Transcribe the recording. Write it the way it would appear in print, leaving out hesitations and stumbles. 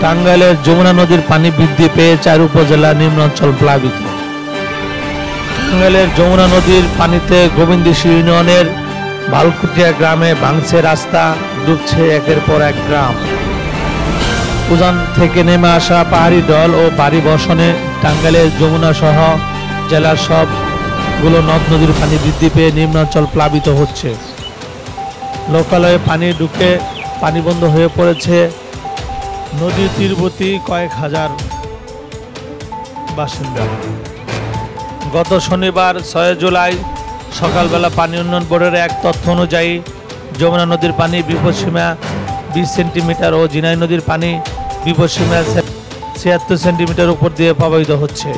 টাঙ্গাইলের যমুনা নদীর পানি বৃদ্ধি পেয়ে 4 উপজেলার নিম্নাঞ্চল প্লাবিত। টাঙ্গাইলের যমুনা নদীর পানিতে গোবিন্দশী ইউনিয়নের ভালকুটিয়া গ্রামে ভাঙছে রাস্তা, ডুবছে একের পর এক গ্রাম। উজান থেকে নেমে আসা পাহাড়ি ঢল ও ভারী বর্ষণে টাঙ্গাইলের যমুনা সহ জেলার সবগুলো নদ নদীর পানি বৃদ্ধি পেয়ে নিম্নাঞ্চল প্লাবিত হচ্ছে। লোকালয়ে পানি ঢুকে পানি বন্ধ হয়ে পড়েছে নদীর তীরবর্তী কয়েক হাজার বাসিন্দা। গত শনিবার 6 জুলাই সকালবেলা পানি উন্নয়ন বোর্ডের এক তথ্য অনুযায়ী যমুনা নদীর পানি বিপদসীমা 20 সেন্টিমিটার ও ঝিনাই নদীর পানি বিপদসীমা 76 সেন্টিমিটার উপর দিয়ে প্রবাহিত হচ্ছে।